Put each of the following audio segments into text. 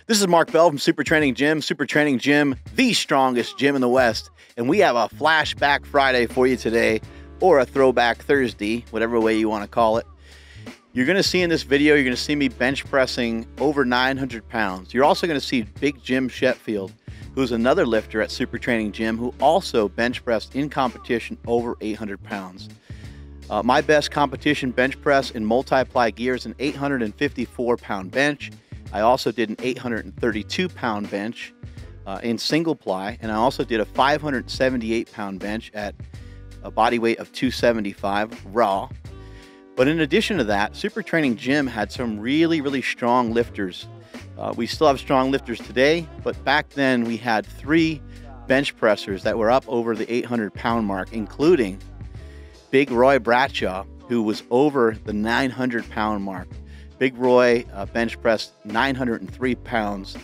This is Mark Bell from SuperTraining Gym. SuperTraining Gym, the strongest gym in the West. And we have a Flashback Friday for you today, or a Throwback Thursday, whatever way you want to call it. You're going to see in this video, you're going to see me bench pressing over 900 pounds. You're also going to see Big Jim Shetfield, who's another lifter at SuperTraining Gym, who also bench pressed in competition over 800 pounds. My best competition bench press in multi-ply gear is an 854-pound bench. I also did an 832-pound bench in single ply, and I also did a 578-pound bench at a body weight of 275 raw. But in addition to that, SuperTraining Gym had some really strong lifters. We still have strong lifters today, but back then we had 3 bench pressers that were up over the 800-pound mark, including Big Roy Bradshaw, who was over the 900-pound mark. Big Roy bench pressed 903 pounds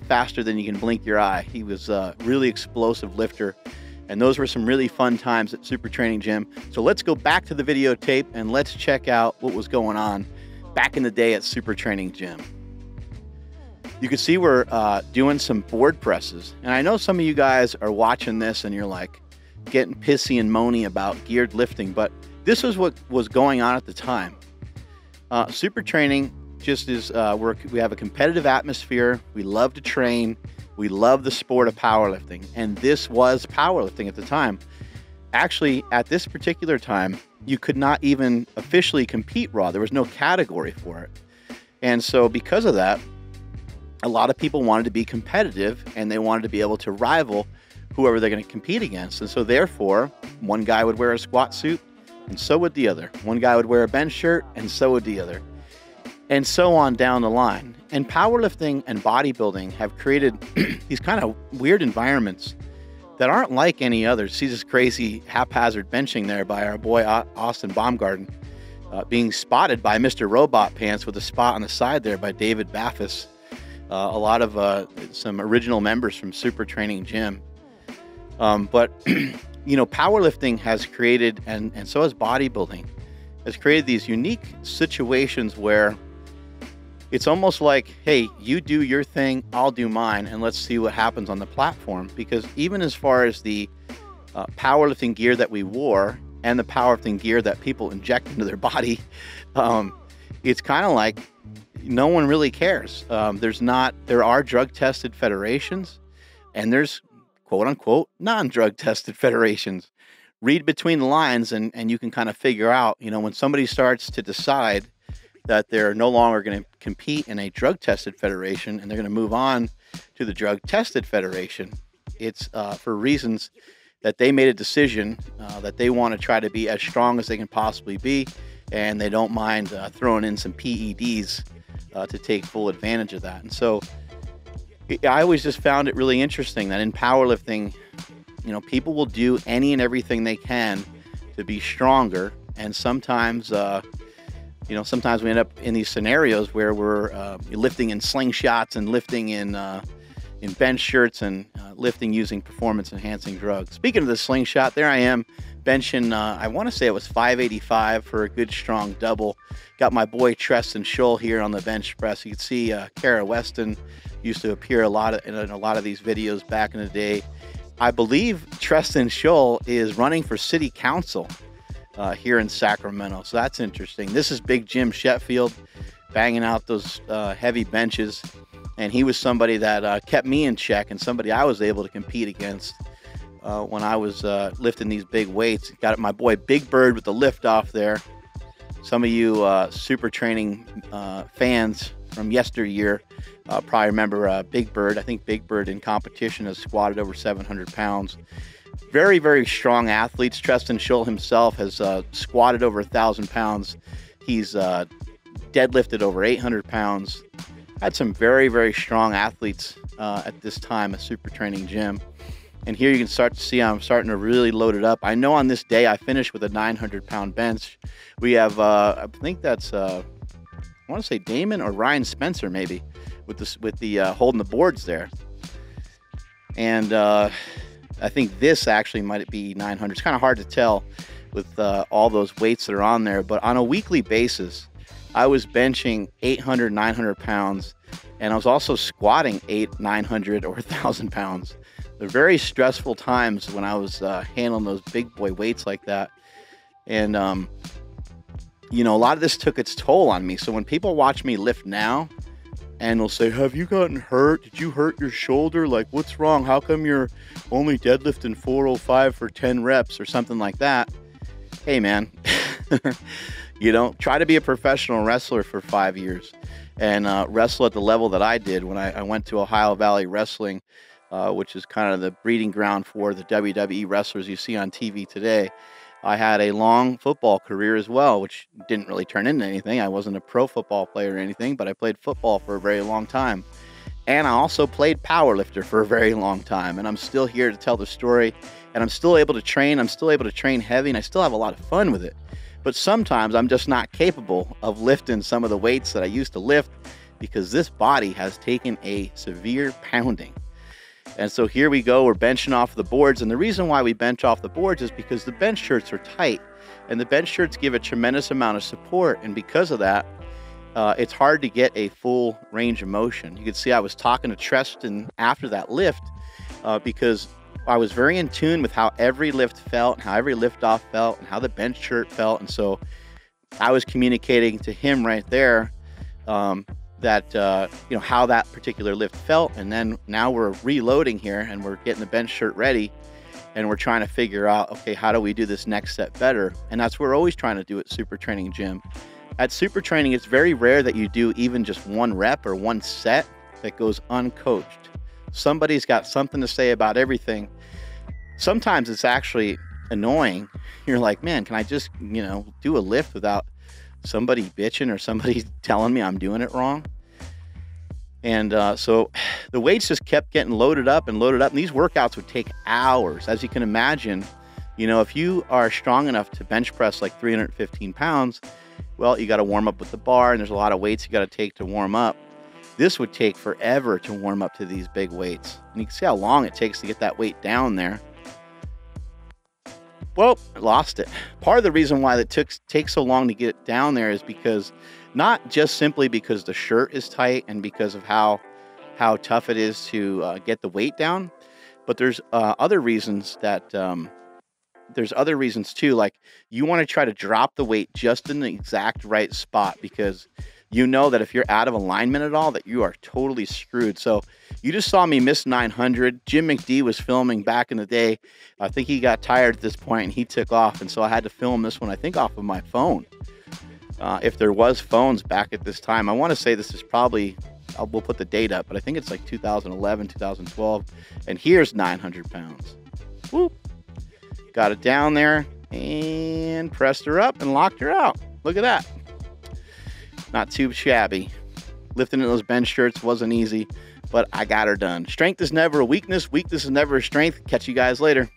faster than you can blink your eye. He was a really explosive lifter, and those were some really fun times at SuperTraining Gym. So let's go back to the videotape and let's check out what was going on back in the day at SuperTraining Gym. You can see we're doing some board presses, and I know some of you guys are watching this and you're like getting pissy and moany about geared lifting, but this was what was going on at the time. SuperTraining just is, we have a competitive atmosphere. We love to train. We love the sport of powerlifting. And this was powerlifting at the time. Actually, at this particular time, you could not even officially compete raw. There was no category for it. And so because of that, a lot of people wanted to be competitive and they wanted to be able to rival whoever they're going to compete against. And so therefore, one guy would wear a squat suit, and so would the other. One guy would wear a bench shirt, and so would the other. And so on down the line. And powerlifting and bodybuilding have created these kind of weird environments that aren't like any others. See this crazy haphazard benching there by our boy Austin Baumgarten, being spotted by Mr. Robot Pants with a spot on the side there by David Baffis. A lot of some original members from SuperTraining Gym. But you know, powerlifting has created, and so has bodybuilding, has created these unique situations where it's almost like, hey, you do your thing, I'll do mine, and let's see what happens on the platform. Because even as far as the powerlifting gear that we wore and the powerlifting gear that people inject into their body, it's kind of like no one really cares. There are drug-tested federations, and there's quote-unquote non-drug-tested federations. Read between the lines and you can kind of figure out, you know, when somebody starts to decide that they're no longer going to compete in a drug-tested federation and they're going to move on to the drug-tested federation, it's for reasons that they made a decision that they want to try to be as strong as they can possibly be, and they don't mind throwing in some PEDs to take full advantage of that. And so I always just found it really interesting that in powerlifting, you know, people will do any and everything they can to be stronger. And sometimes, you know, sometimes we end up in these scenarios where we're lifting in slingshots and lifting in bench shirts and lifting using performance-enhancing drugs. Speaking of the slingshot, there I am benching, I want to say it was 585 for a good strong double. Got my boy Treston Scholl here on the bench press. You can see Kara Weston used to appear in a lot of these videos back in the day. I believe Treston Scholl is running for city council here in Sacramento, so that's interesting. This is Big Jim Shetfield banging out those heavy benches, and he was somebody that kept me in check and somebody I was able to compete against when I was lifting these big weights. Got my boy Big Bird with the lift off there. Some of you SuperTraining fans from yesteryear probably remember Big Bird. I think Big Bird in competition has squatted over 700 pounds. Very strong athletes. Treston Scholl himself has squatted over 1,000 pounds. He's deadlifted over 800 pounds. Had some very strong athletes at this time at SuperTraining Gym. And here you can start to see I'm starting to really load it up. I know on this day I finished with a 900-pound bench. We have, I think that's, I want to say Damon or Ryan Spencer maybe, with the holding the boards there. And I think this actually might be 900. It's kind of hard to tell with all those weights that are on there. But on a weekly basis, I was benching 800, 900 pounds And I was also squatting 800, 900, or 1,000 pounds. They're very stressful times when I was handling those big boy weights like that. And, you know, a lot of this took its toll on me. So when people watch me lift now and they'll say, have you gotten hurt? Did you hurt your shoulder? Like, what's wrong? How come you're only deadlifting 405 for 10 reps or something like that? Hey, man, you know, try to be a professional wrestler for 5 years and wrestle at the level that I did when I went to Ohio Valley Wrestling, which is kind of the breeding ground for the WWE wrestlers you see on TV today. I had a long football career as well, which didn't really turn into anything. I wasn't a pro football player or anything, but I played football for a very long time. And I also played powerlifter for a very long time. And I'm still here to tell the story. And I'm still able to train. I'm still able to train heavy, and I still have a lot of fun with it. But sometimes I'm just not capable of lifting some of the weights that I used to lift because this body has taken a severe pounding. And so here we go, we're benching off the boards. And the reason why we bench off the boards is because the bench shirts are tight. And the bench shirts give a tremendous amount of support. And because of that, it's hard to get a full range of motion. You can see I was talking to Treston after that lift because I was very in tune with how every lift felt, and how every lift off felt, and how the bench shirt felt. And so I was communicating to him right there that, you know, how that particular lift felt. And then now we're reloading here and we're getting the bench shirt ready and we're trying to figure out, okay, how do we do this next set better? And that's what we're always trying to do at SuperTraining Gym. At SuperTraining, it's very rare that you do even just one rep or one set that goes uncoached. Somebody's got something to say about everything. Sometimes it's actually annoying. You're like, man, can I just, you know, do a lift without somebody bitching or somebody telling me I'm doing it wrong? And so the weights just kept getting loaded up and loaded up. And these workouts would take hours. As you can imagine, you know, if you are strong enough to bench press like 315 pounds, well, you got to warm up with the bar, and there's a lot of weights you got to take to warm up. This would take forever to warm up to these big weights. And you can see how long it takes to get that weight down there. Well, I lost it. Part of the reason why it takes so long to get it down there is because, not just simply because the shirt is tight and because of how tough it is to get the weight down, but there's other reasons that there's other reasons too. Like, you want to try to drop the weight just in the exact right spot, because you know that if you're out of alignment at all, that you are totally screwed. So you just saw me miss 900. Jim McD was filming back in the day. I think he got tired at this point and he took off. And so I had to film this one, I think, off of my phone. If there was phones back at this time, I want to say this is probably, we'll put the date up, but I think it's like 2011, 2012. And here's 900 pounds. Whoop. Got it down there and pressed her up and locked her out. Look at that. Not too shabby. Lifting in those bench shirts wasn't easy, but I got her done. Strength is never a weakness. Weakness is never a strength. Catch you guys later.